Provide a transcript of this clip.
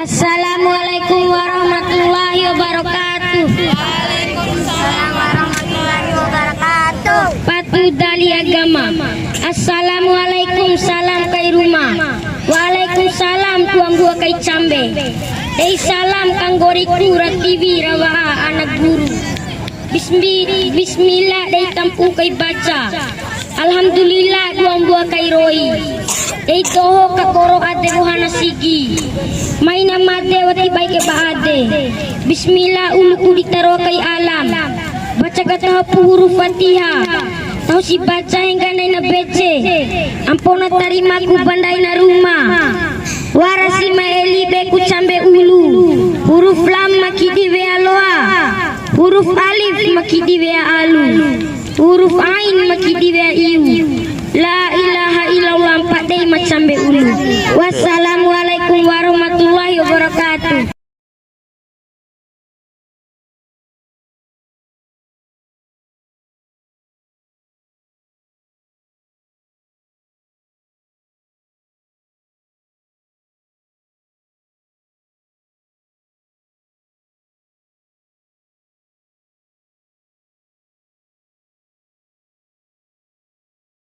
Assalamualaikum warahmatullahi wabarakatuh. Waalaikumsalam warahmatullahi wabarakatuh. Patu dali agama. Assalamualaikum salam kai rumah. Waalaikumsalam tuang gua kai cambe. Salam kanggoriku ratiwi rawa anak guru. Bismillah dari kampung kai baca. Alhamdulillah tuang gua kai roi. Toho kakoro ade rohana sigi. Maina made wati baike baade. Bismillah ulu ditaro kai alam. Baca kata huruf Fatihah. Tahu si baca hingga naina bece. Ampona tarima ku bandai na rumah. Warasi maeli beku cambe ulu. Huruf lam makidi wea loa. Huruf alif makidi wea alu. Huruf ain makidi wea iu. La ilaha illallah empat dei macam be ulu. Wassalamualaikum warahmatullahi